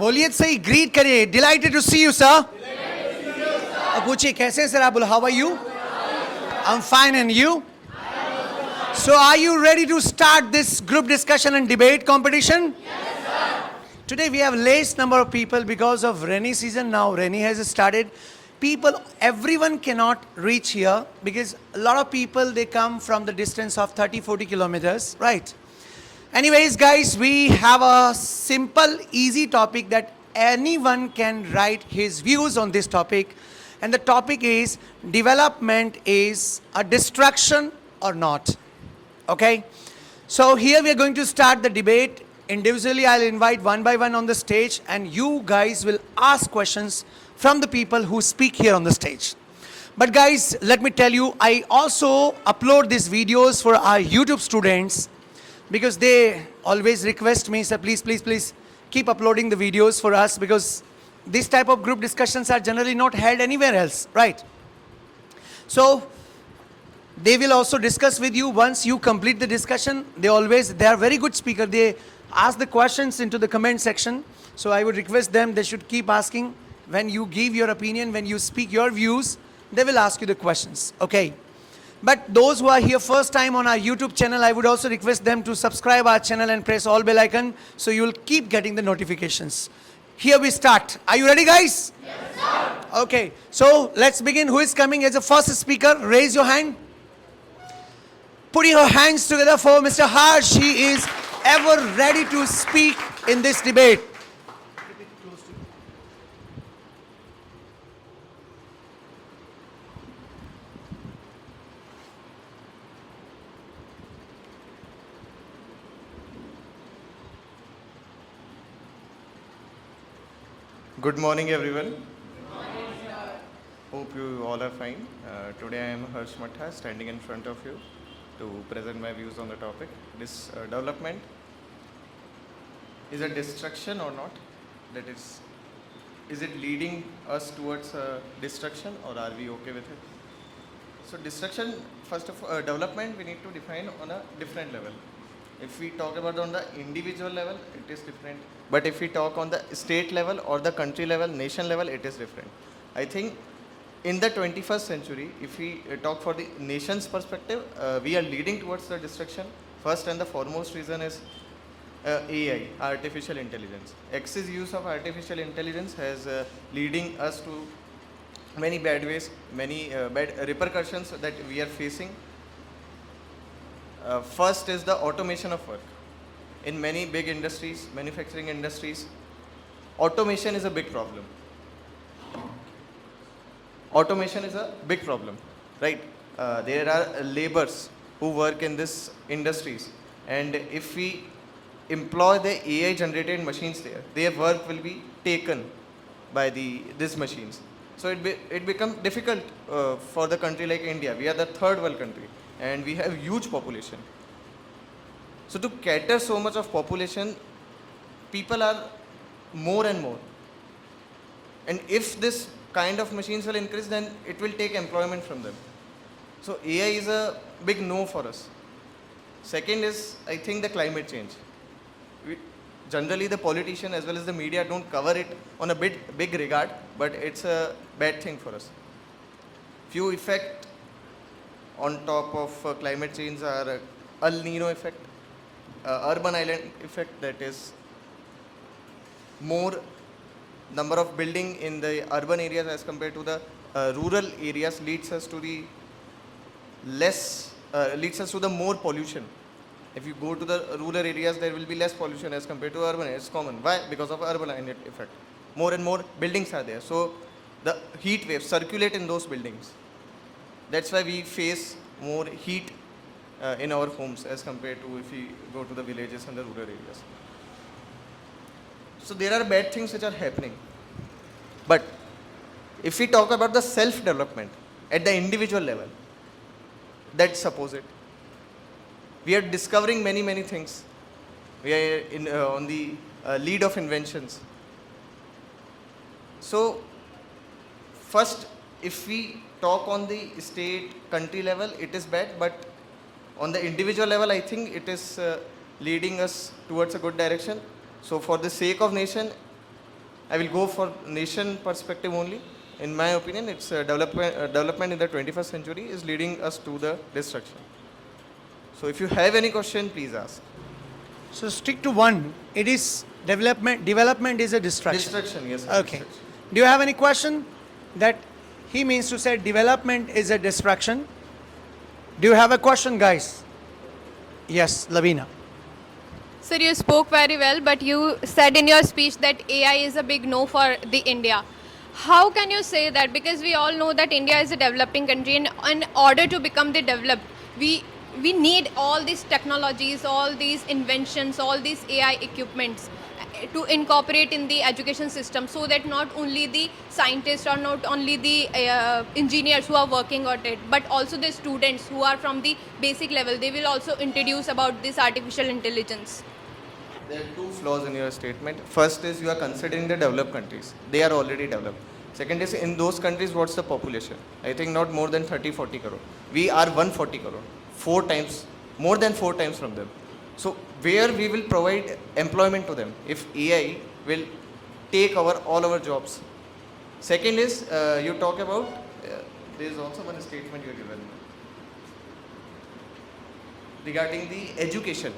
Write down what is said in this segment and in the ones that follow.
बोलिए सही ग्रीट करिए delighted to see you sir अब पूछिए कैसे हैं सर आप बोलो how are you I am fine and you So are you ready to start this group discussion and debate competition? Yes, sir. Today we have least number of people because of rainy season. Now rainy has started. Everyone cannot reach here because a lot of people, they come from the distance of 30-40 kilometers, right? Anyways, guys, we have a simple, easy topic that anyone can write his views on this topic. And the topic is, development is a distraction or not? Okay, so here we are going to start the debate. Individually, I'll invite one by one on the stage, and you guys will ask questions from the people who speak here on the stage. But guys, let me tell you, I also upload these videos for our YouTube students because they always request me, sir, please keep uploading the videos for us because this type of group discussions are generally not held anywhere else, right? So they will also discuss with you once you complete the discussion. They are very good speaker. They ask the questions into the comment section. So I would request them, they should keep asking. When you give your opinion, when you speak your views, they will ask you the questions, okay? But those who are here first time on our YouTube channel, I would also request them to subscribe our channel and press all bell icon so you will keep getting the notifications. Here we start. Are you ready, guys? Yes, sir. Okay, so let's begin. Who is coming as the first speaker? Raise your hand. Putting your hands together for Mr. Harsh. He is ever ready to speak in this debate. Good morning, everyone. Good morning, sir. Hope you all are fine. Today I am Harsh Matha, standing in front of you to present my views on the topic. This development is a distraction or not? That is it leading us towards destruction, or are we okay with it? So destruction, first of all, development we need to define on a different level. If we talk about on the individual level, it is different. But if we talk on the state level or the country level, nation level, it is different. I think in the 21st century, if we talk for the nation's perspective, we are leading towards the destruction. First and the foremost reason is AI, artificial intelligence. Excess use of artificial intelligence has leading us to many bad ways, many bad repercussions that we are facing. First is the automation of work. In many big industries, manufacturing industries, automation is a big problem. Automation is a big problem, right? There are laborers who work in these industries, and if we employ the AI generated machines there, their work will be taken by these machines. So it becomes difficult for the country like India. We are the third world country and we have huge population. So to cater so much of population, people are more and more. And if this kind of machines will increase, then it will take employment from them. So AI is a big no for us. Second is, I think, the climate change. Generally, the politician as well as the media don't cover it on a big regard, but it's a bad thing for us. Few effects on top of climate change are El Nino effect, urban island effect, that is more number of building in the urban areas as compared to the rural areas leads us to the more pollution. If you go to the rural areas, there will be less pollution as compared to urban. It's common. Why? Because of urban island effect. More and more buildings are there, so the heat waves circulate in those buildings. That's why we face more heat in our homes as compared to if we go to the villages and the rural areas. So there are bad things which are happening. But if we talk about the self-development at the individual level, that's opposite. We are discovering many things. We are on the lead of inventions. So first, if we talk on the state, country level, it is bad, but on the individual level, I think it is leading us towards a good direction. So for the sake of nation, I will go for nation perspective only. In my opinion, it's development in the 21st century is leading us to the destruction. So if you have any question, please ask. So stick to one. It is development. Development is a distraction. Destruction, yes. Sir, Okay. destruction. Do you have any question? That he means to say development is a distraction. Do you have a question, guys? Yes, Lavina. Sir, you spoke very well, but you said in your speech that AI is a big no for the India. How can you say that? Because we all know that India is a developing country, and in order to become the developed, we need all these technologies, all these inventions, all these AI equipments to incorporate in the education system, so that not only the scientists or not only the engineers who are working on it, but also the students who are from the basic level, they will also introduce about this artificial intelligence. There are two flaws in your statement. First is you are considering the developed countries. They are already developed. Second is in those countries, what's the population? I think not more than 30-40 crore. We are 140 crore. 4 times, more than 4 times from them. So where we will provide employment to them if AI will take all our jobs. Second is you talk about, there is also one statement you given regarding the education.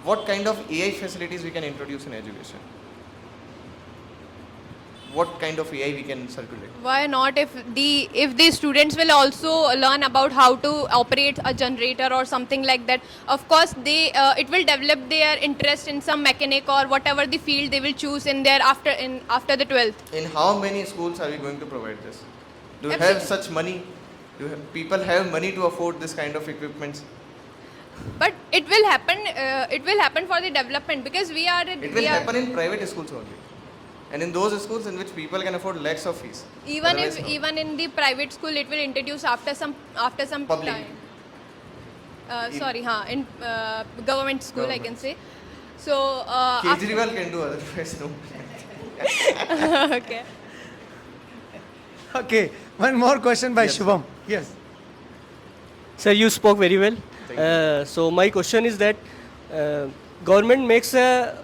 What kind of AI facilities we can introduce in education? What kind of AI we can circulate? Why not? If the students will also learn about how to operate a generator or something like that, of course it will develop their interest in some mechanic or whatever the field they will choose in their after the 12th. In how many schools are we going to provide this? Do you have Absolutely. such money? People have money to afford this kind of equipments? But it will happen. It will happen for the development, because we are. It will happen in private schools only, and in those schools in which people can afford lakhs of fees. Even Otherwise, if no. even in the private school, it will introduce after some Public. time. In government school, I can Government. say. So after- Kejriwal can do, otherwise no. okay. Okay. One more question by Yes, sir. Shubham. Yes. Sir, you spoke very well. Thank So my question is that government makes a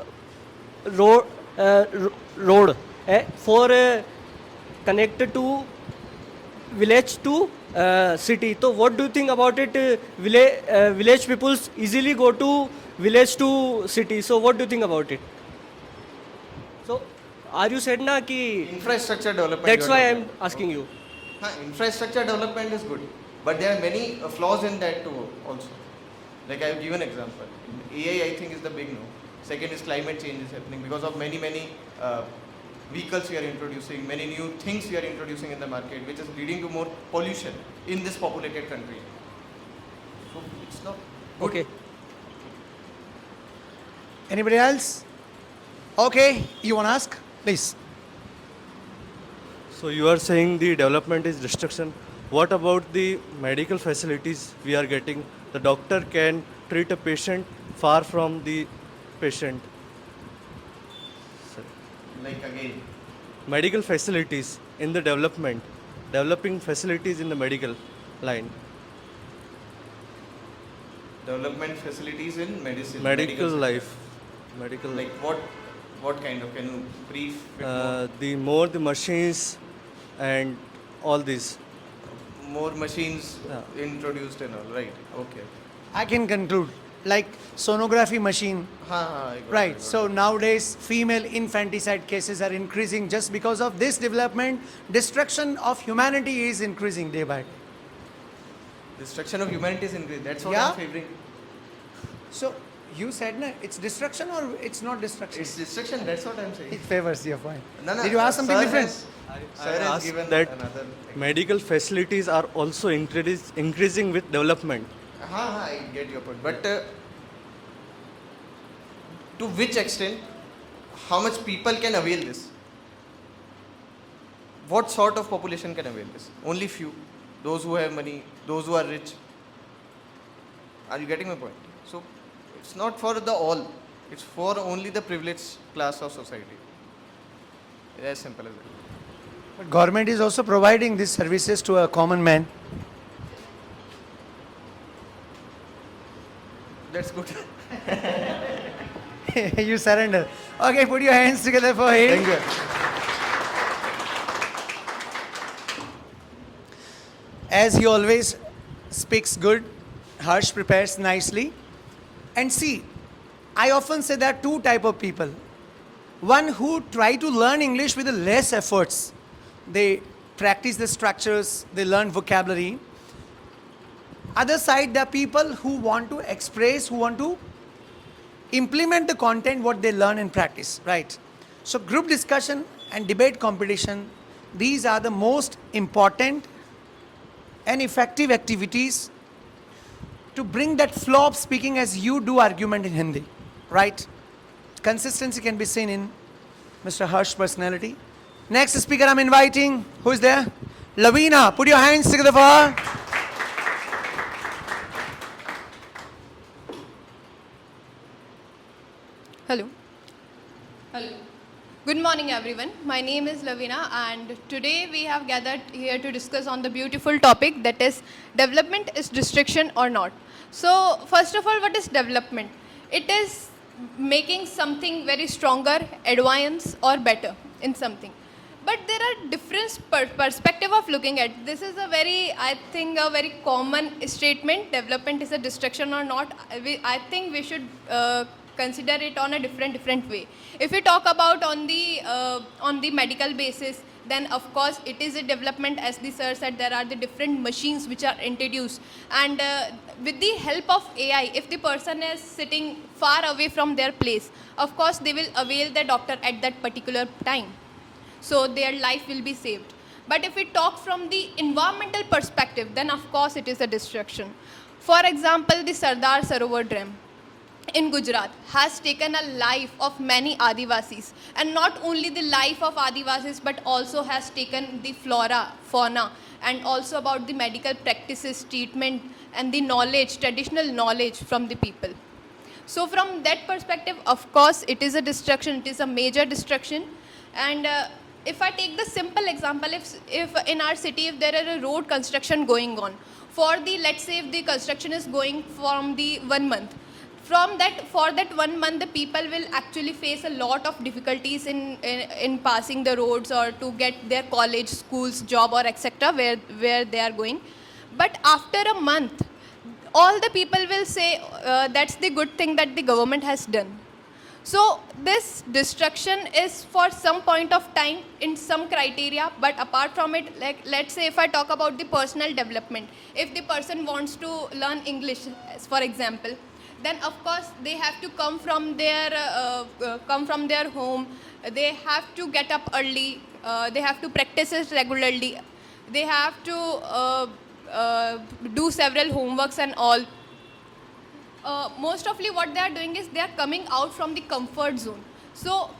road for connected to village to city. So what do you think about it? Village people easily go to village to city. So what do you think about it? So are you said na ki Infrastructure development. that's you are why talking I'm about. asking you. Infrastructure development is good, but there are many flaws in that too also. Like I have given example. AI I think is the big no. Second is climate change is happening because of many vehicles we are introducing, many new things we are introducing in the market, which is leading to more pollution in this populated country. So it's not good. Okay. Anybody else? Okay. You want to ask? Please. So you are saying the development is destruction. What about the medical facilities we are getting? The doctor can treat a patient far from the patient. Like again, Medical facilities in the developing facilities in the medical line. development facilities in medicine. Medical sector. life. Medical Like what kind of? Can you brief? Bit the the machines and all these. more machines Yeah. introduced and all, right? Okay. I can conclude. Like sonography machine. I got it, Right. I got So it. nowadays, female infanticide cases are increasing just because of this development. Destruction of humanity is increasing day by day. Destruction of humanity is increased. That's what Yeah. I'm favoring. So you said no, it's destruction or it's not destruction? It's destruction. That's what I'm saying. It favors your point. No, Did you ask something sir different? has- I Sir has asked given that another. medical facilities are also increasing with development. I get your point. But to which extent, how much people can avail this? What sort of population can avail this? Only few. Those who have money, those who are rich. Are you getting my point? So it's not for the all. It's for only the privileged class of society. It's as simple as that. But government is also providing these services to a common man. That's good. You surrender. Okay, put your hands together for him. Thank you. as he always speaks good, Harsh prepares nicely. And see, I often say there are two type of people. One who try to learn English with less efforts. They practice the structures, they learn vocabulary. Other side, there are people who want to express, who want to implement the content what they learn and practice, right? So group discussion and debate competition, these are the most important and effective activities to bring that flow of speaking as you do argument in Hindi, right? Consistency can be seen in Mr. Harsh's personality. Next speaker I'm inviting, who is there? Lavina, put your hands together for her. Hello. Hello. Good morning, everyone. My name is Lavina, and today we have gathered here to discuss on the beautiful topic that is development is restriction or not. So, first of all, what is development? It is making something very stronger, advanced, or better in something. But there are different perspective of looking at. This is a very, I think, a very common statement. Development is a destruction or not. I think we should consider it on a different way. If we talk about on the medical basis, then of course it is a development. As the sir said, there are the different machines which are introduced, and with the help of AI, if the person is sitting far away from their place, of course they will avail the doctor at that particular time, so their life will be saved. But if we talk from the environmental perspective, then of course it is a destruction. For example, the Sardar Sarovar Dam in Gujarat has taken a life of many Adivasis, and not only the life of Adivasis but also has taken the flora, fauna, and also about the medical practices, treatment, and the knowledge, traditional knowledge from the people. So from that perspective, of course, it is a destruction, it is a major destruction. And if I take the simple example, if in our city, if there is a road construction going on, for the, let's say if the construction is going from the 1 month, for that 1 month, the people will actually face a lot of difficulties in passing the roads or to get their college, schools, job, or etc. where they are going. But after a month, all the people will say that's the good thing that the government has done. So this destruction is for some point of time in some criteria, but apart from it, like let's say if I talk about the personal development, if the person wants to learn English, for example, then of course they have to come from their home. They have to get up early. They have to practice it regularly. They have to do several homeworks and all. Most ofly what they are doing is they are coming out from the comfort zone. So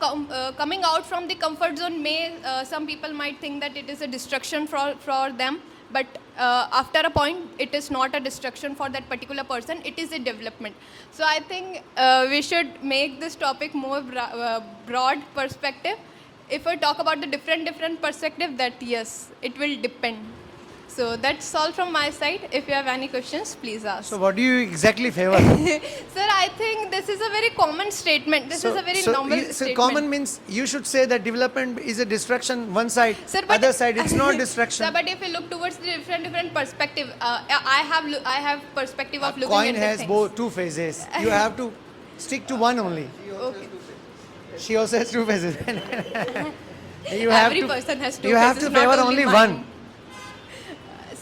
coming out from the comfort zone some people might think that it is a destruction for them. But after a point, it is not a destruction for that particular person, it is a development. So I think we should make this topic more broad perspective. If I talk about the different perspective, that yes, it will depend. So that's all from my side. If you have any questions, please ask. So what do you exactly favor? Sir, I think this is a very common statement. This is a very normal So statement. common means you should say that development is a destruction one side, Sir, but other side it's not destruction. Sir, but if you look towards the different perspective, I have perspective of looking Coin at the has things. both two faces. You have to stick to one only. Okay. She also has two faces. you Every person has two You have faces, to not favor only only one. one.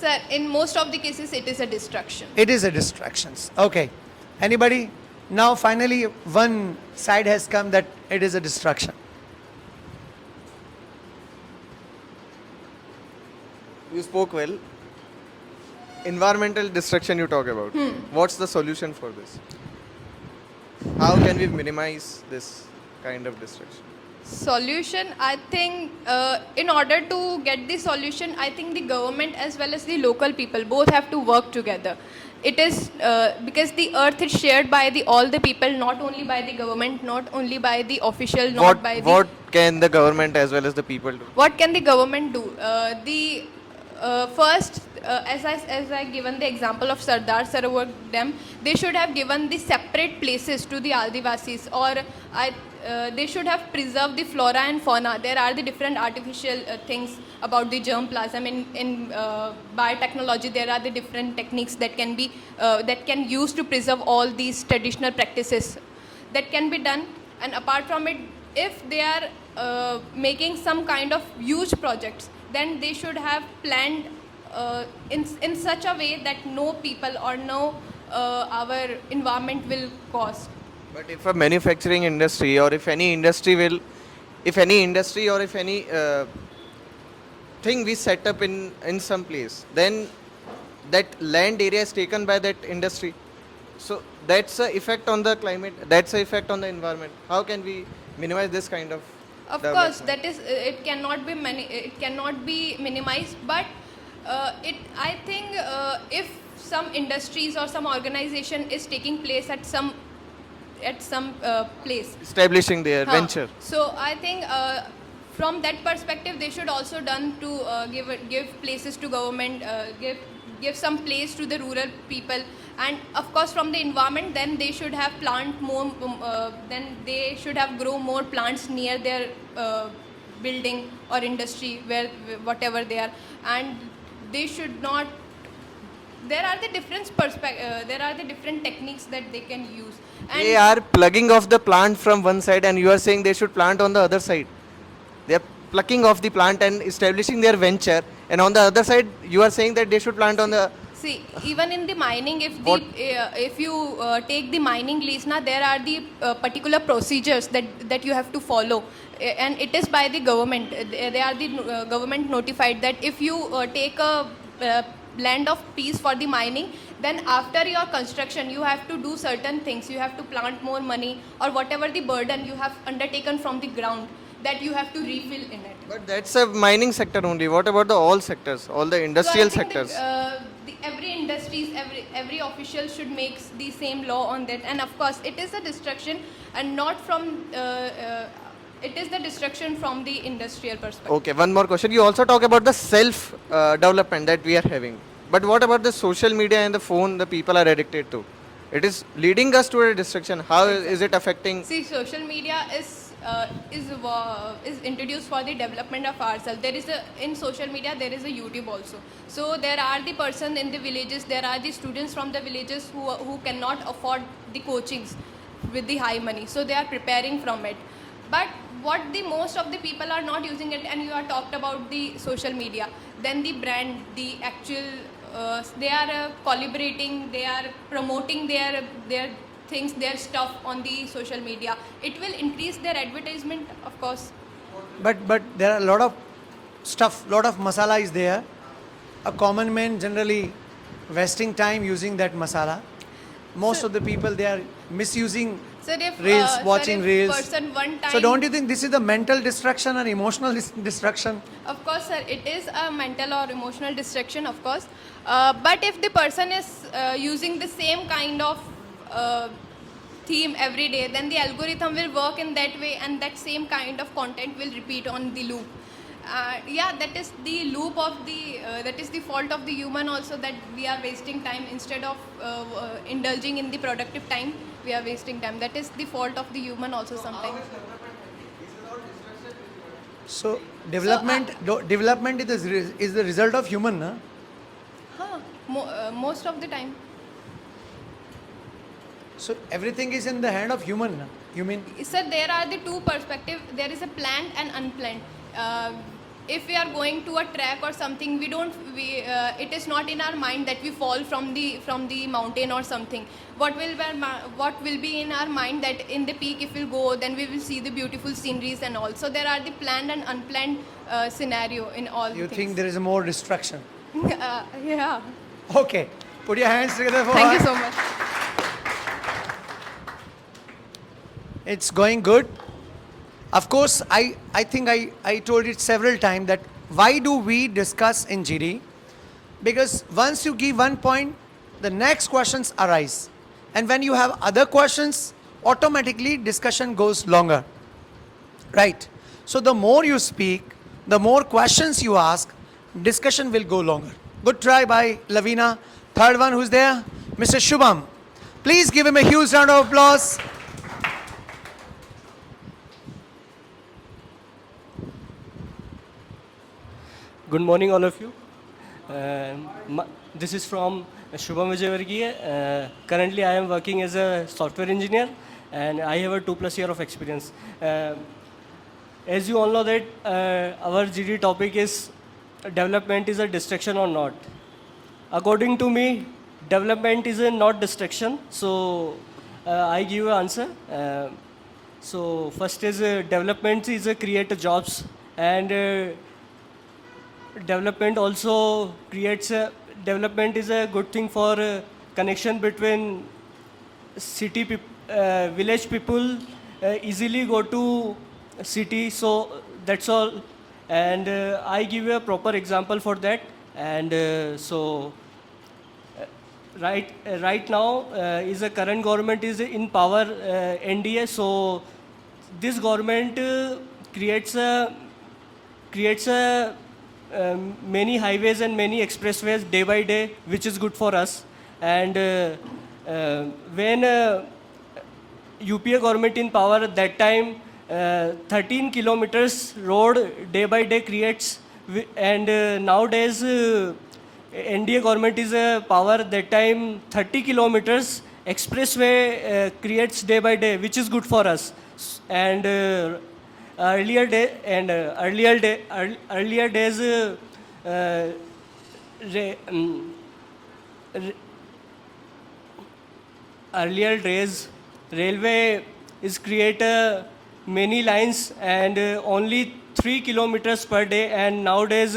Sir, in most of the cases, it is a distraction. It is a distractions. Okay. Anybody? Now finally one side has come that it is a distraction. You spoke well. Environmental destruction you talk about. What's the solution for this? How can we minimize this kind of destruction? Solution, I think in order to get the solution, I think the government as well as the local people both have to work together. It is because the earth is shared by all the people, not only by the government, not only by the official, not by the... What can the government as well as the people do? What can the government do? First, as I given the example of Sardar Sarovar Dam, they should have given the separate places to the Adivasis, or they should have preserved the flora and fauna. There are the different artificial things about the germplasm. In biotechnology, there are the different techniques that can be that can use to preserve all these traditional practices. That can be done. And apart from it, if they are making some kind of huge projects, then they should have planned in such a way that no people or no our environment will cost. But if a manufacturing industry or if any industry will, if any industry or if any thing we set up in some place, then that land area is taken by that industry. So that's a effect on the climate, that's a effect on the environment. How can we minimize this kind of Of course, that is, it cannot be it cannot be minimized. But I think if some industries or some organization is taking place at some place, establishing their Huh. venture? So I think from that perspective, they should also done to give places to government, give some place to the rural people, and of course from the environment. Then they should have plant more. Then they should have grow more plants near their building or industry where whatever they are, and they should not. There are the there are the different techniques that they can use. And They are plugging off the plant from one side and you are saying they should plant on the other side. They are plucking off the plant and establishing their venture, and on the other side you are saying that they should plant on the... See, even in the mining, if you take the mining lease, now there are the particular procedures that you have to follow, and it is by the government. They are the government notified that if you take a land of peace for the mining, then after your construction you have to do certain things. You have to plant more money or whatever the burden you have undertaken from the ground, that you have to refill in it. But that's a mining sector only. What about the all sectors, all the industrial So I think sectors? every industries, every official should make the same law on that. And of course, it is a destruction, and not from. It is the destruction from the industrial perspective. Okay, one more question. You also talk about the self development that we are having. But what about the social media and the phone the people are addicted to? It is leading us to a destruction. How is it affecting? See, social media is introduced for the development of ourselves. There is in social media there is a YouTube also. So there are the person in the villages. There are the students from the villages who cannot afford the coachings with the high money. So they are preparing from it. But what the most of the people are not using it, and you are talked about the social media, then the brand, the actual, they are collaborating, they are promoting their things, their stuff on the social media. It will increase their advertisement, of course. But there are a lot of stuff, lot of masala is there. A common man generally wasting time using that masala. Most of the people, they are misusing Sir, if, reels, sir, watching if reels. person one time, So don't you think this is the mental destruction and emotional destruction? Of course, sir, it is a mental or emotional distraction, of course. But if the person is using the same kind of theme every day, then the algorithm will work in that way, and that same kind of content will repeat on the loop. Yeah, that is the loop of the, that is the fault of the human also, that we are wasting time instead of indulging in the productive time. We are wasting time. That is the fault of the human also sometimes. So development is the result of human, na? Huh, most of the time. So everything is in the hand of human, na? You mean? Sir, there are the two perspectives. There is a planned and unplanned. If we are going to a track or something, it is not in our mind that we fall from the mountain or something. What will be in our mind that in the peak, if we'll go, then we will see the beautiful sceneries and all. So there are the planned and unplanned scenario in all You things. think there is more destruction? Yeah. Okay. Put your hands together for Thank you her. so much. It's going good. Of course, I think I told it several times that why do we discuss in GD? Because once you give one point, the next questions arise. And when you have other questions, automatically discussion goes longer. Right? So the more you speak, the more questions you ask, discussion will go longer. Good try by Lavina. Third one, who's there? Mr. Shubham. Please give him a huge round of applause. Good morning, all of you. This is from Shubham Vijayvargiya. Currently, I am working as a software engineer, and I have a 2+ year of experience. As you all know that our GD topic is development is a distraction or not. According to me, development is a not distraction. So I give an answer. So first is development is a create jobs, and development also creates a development is a good thing for connection between village people easily go to city, so that's all. And I give you a proper example for that. And right now is a current government is in power, NDA. So this government creates a many highways and many expressways day by day, which is good for us. And when UPA government in power at that time, 13 kilometers road day by day creates, and nowadays NDA government is power that time 30 kilometers expressway creates day by day, which is good for us. And earlier days re- um, re- earlier days railway is create many lines, and only 3 kilometers per day, and nowadays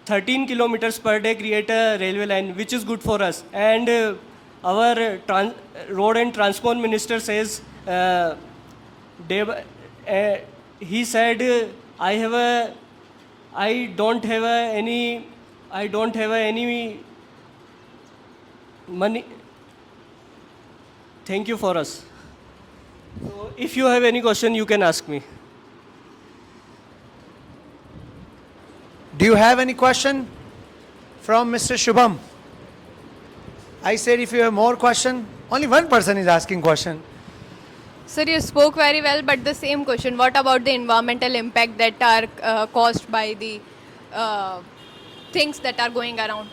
13 kilometers per day create a railway line, which is good for us. And our road and transport minister says he said I don't have any money. Thank you for us. So if you have any question, you can ask me. Do you have any question from Mr. Shubham? I said if you have more question, only one person is asking question. Sir, you spoke very well, but the same question. What about the environmental impact that are caused by the things that are going around?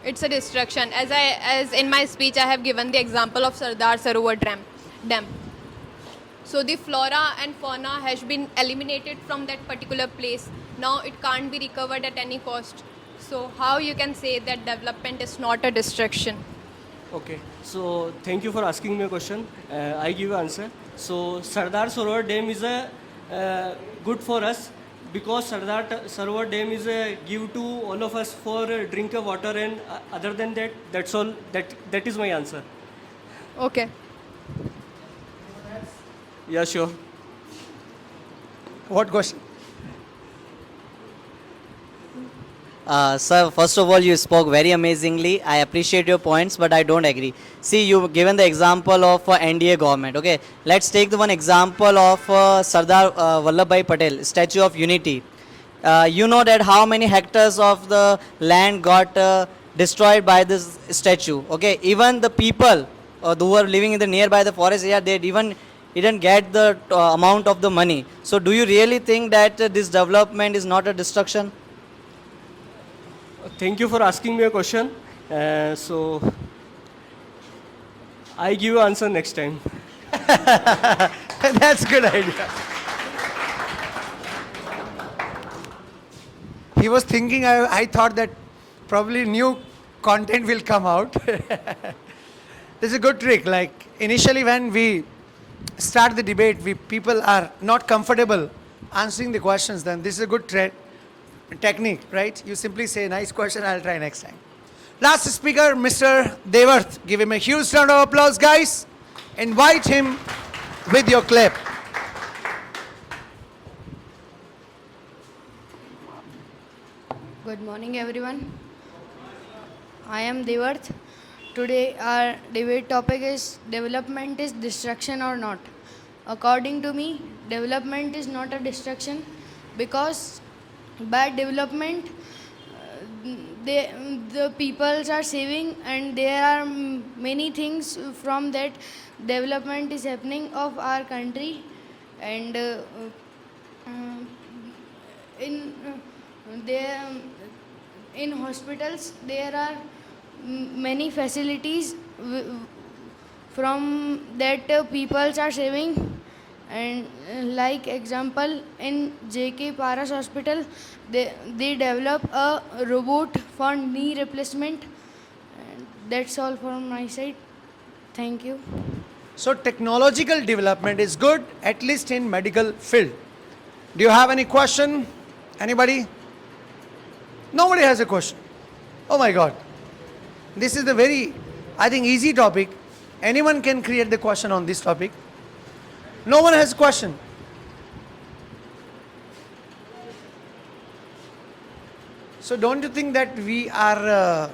It's a destruction. As in my speech, I have given the example of Sardar Sarovar Dam. So the flora and fauna has been eliminated from that particular place. Now it can't be recovered at any cost. So how you can say that development is not a destruction? Okay, so thank you for asking me a question. I give answer. So Sardar Sarovar Dam is good for us, because Sardar Sarovar Dam is give to all of us for drink of water, and other than that, that's all. That is my answer. Okay. Yeah, sure. What question? Sir, first of all, you spoke very amazingly. I appreciate your points, but I don't agree. See, you've given the example of NDA government. Okay, let's take the one example of Sardar Vallabhbhai Patel, Statue of Unity. You know that how many hectares of the land got destroyed by this statue. Okay, even the people who were living in the nearby the forest area, they didn't get the amount of the money. So, do you really think that this development is not a destruction? Thank you for asking me a question. So I give answer next time. That's good idea. He was thinking, I thought that probably new content will come out. This is a good trick. Like initially when we start the debate, people are not comfortable answering the questions, then this is a good technique, right? You simply say, nice question, I'll try next time. Last speaker, Mr. Devarth. Give him a huge round of applause, guys. Invite him with your clip. Good morning, everyone. I am Devarth. Today, our debate topic is development is destruction or not. According to me, development is not a destruction, because by development, the peoples are saving, and there are many things from that development is happening of our country. And in there in hospitals there are many facilities from that peoples are saving, and like example in JK Paras Hospital they develop a robot for knee replacement. And that's all from my side. Thank you. So technological development is good, at least in medical field. Do you have any question? Anybody? Nobody has a question. Oh my God. This is the very, I think, easy topic. Anyone can create the question on this topic. No one has a question. So don't you think that we are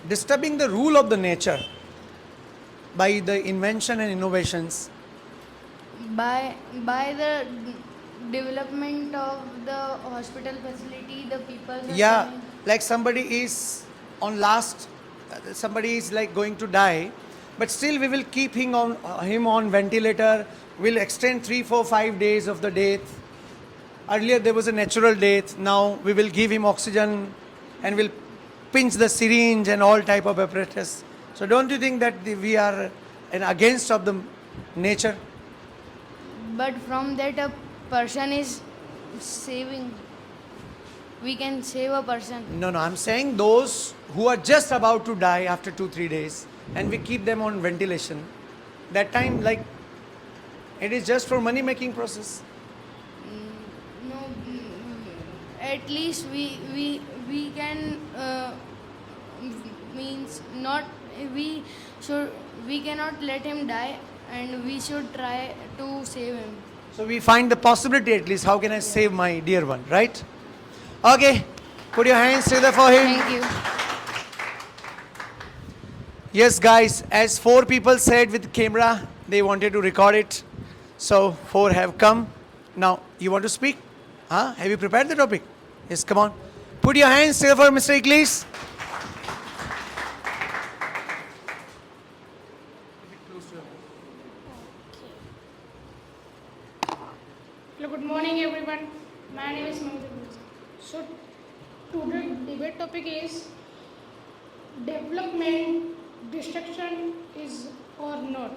disturbing the rule of the nature by the invention and innovations? By the development of the hospital facility, the people are Yeah, coming. like somebody is on last, somebody is like going to die, but still we will keep him on ventilator. We'll extend 3, 4, 5 days of the death. Earlier there was a natural death. Now we will give him oxygen and we'll pinch the syringe and all type of apparatus. So don't you think that we are against of the nature? But from that a person is saving. We can save a person. No, I'm saying those who are just about to die after 2, 3 days and we keep them on ventilation. That time, like, it is just for money making process. No, at least we can means not we cannot let him die, and we should try to save him. So we find the possibility at least, how can I save my dear one, right? Okay, put your hands together for him. Thank you. Yes, guys, as 4 people said with camera, they wanted to record it. So 4 have come. Now, you want to speak? Huh? Have you prepared the topic? Yes, come on. Put your hands together for Mr. Ikhlis. Hello, good morning everyone. My name is Mamata. So today's debate topic is development destruction is or not.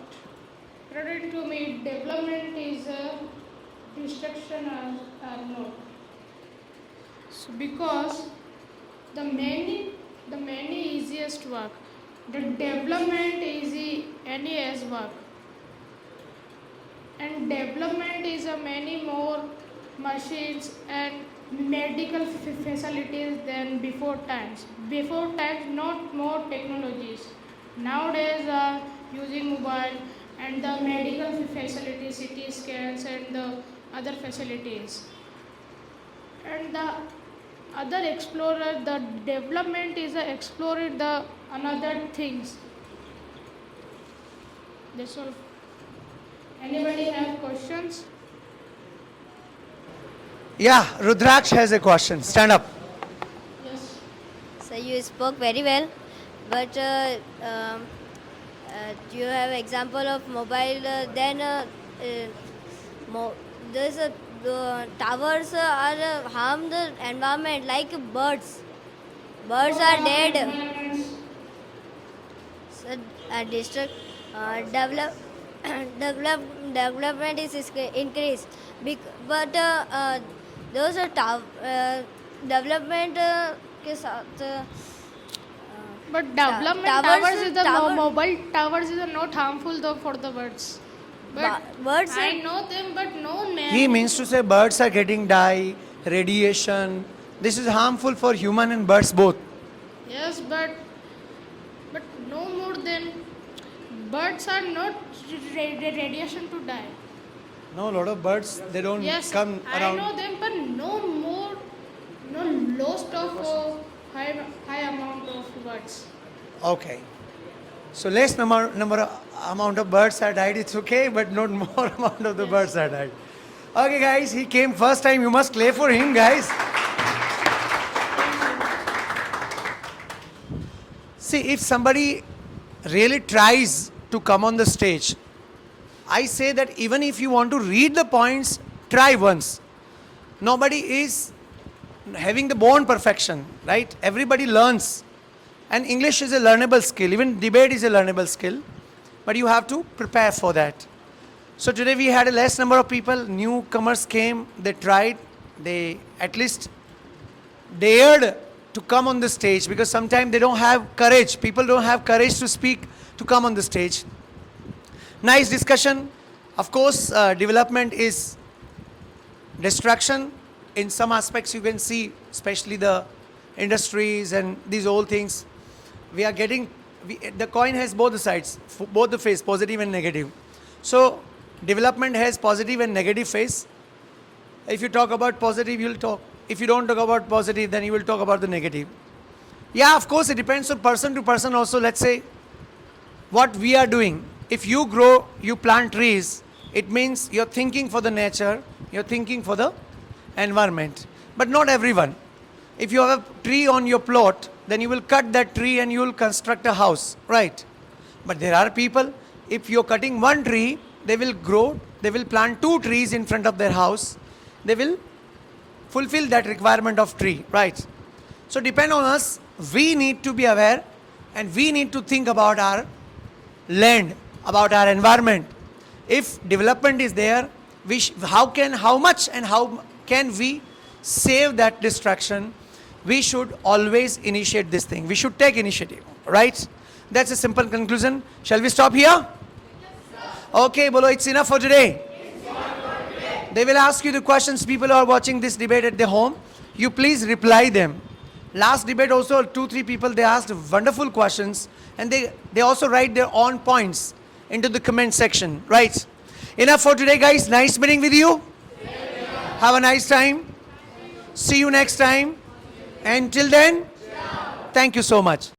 According to me, development is a destruction or not. So because the many easiest work, the development is any as work. And development is a many more machines and medical facilities than before times. Before times, not more technologies. Nowadays are using mobile and the medical facilities, CT scans and the other facilities. And the other explorer, the development is exploring the another things. That's all. Anybody have questions? Yeah, Rudraksh has a question. Stand up. Yes. So you spoke very well, but you have example of mobile. There's towers are harm the environment like birds. Birds are dead. So development is increased. But those are development के साथ But development towers is the mobile towers is not harmful though for the birds. But birds I know them, but no name. He means to say birds are getting dye, radiation. This is harmful for human and birds both. Yes, but no more than birds are not radiation to die. No, a lot of birds, they don't Yes, come I around. know them, but no more, no lost of high amount of birds. Okay. So less number amount of birds are died, it's okay, but not more amount of the birds are died. Okay, guys, he came first time. You must clap for him, guys. See, if somebody really tries to come on the stage, I say that even if you want to read the points, try once. Nobody is having the born perfection, right? Everybody learns. And English is a learnable skill. Even debate is a learnable skill. But you have to prepare for that. So today we had a less number of people. Newcomers came, they tried, they at least dared to come on the stage, because sometimes they don't have courage. People don't have courage to speak, to come on the stage. Nice discussion. Of course, development is destruction. In some aspects you can see, especially the industries and these old things. We are getting, the coin has both the sides, both the face, positive and negative. So development has positive and negative face. If you talk about positive, you'll talk. If you don't talk about positive, then you will talk about the negative. Yeah, of course, it depends on person to person also. Let's say what we are doing. If you grow, you plant trees, it means you're thinking for the nature, you're thinking for the environment. But not everyone. If you have a tree on your plot, then you will cut that tree and you will construct a house, right? But there are people, if you're cutting one tree, they will grow, they will plant 2 trees in front of their house. They will fulfill that requirement of tree, right? So depend on us. We need to be aware and we need to think about our land, about our environment. If development is there, how much and how can we save that destruction? We should always initiate this thing. We should take initiative, right? That's a simple conclusion. Shall we stop here? Okay, Bolo, it's enough for today. They will ask you the questions. People who are watching this debate at their home, you please reply them. Last debate also 2-3 people, they asked wonderful questions and they also write their own points into the comment section, right? Enough for today, guys. Nice meeting with you. Have a nice time. See you next time. Until then, thank you so much.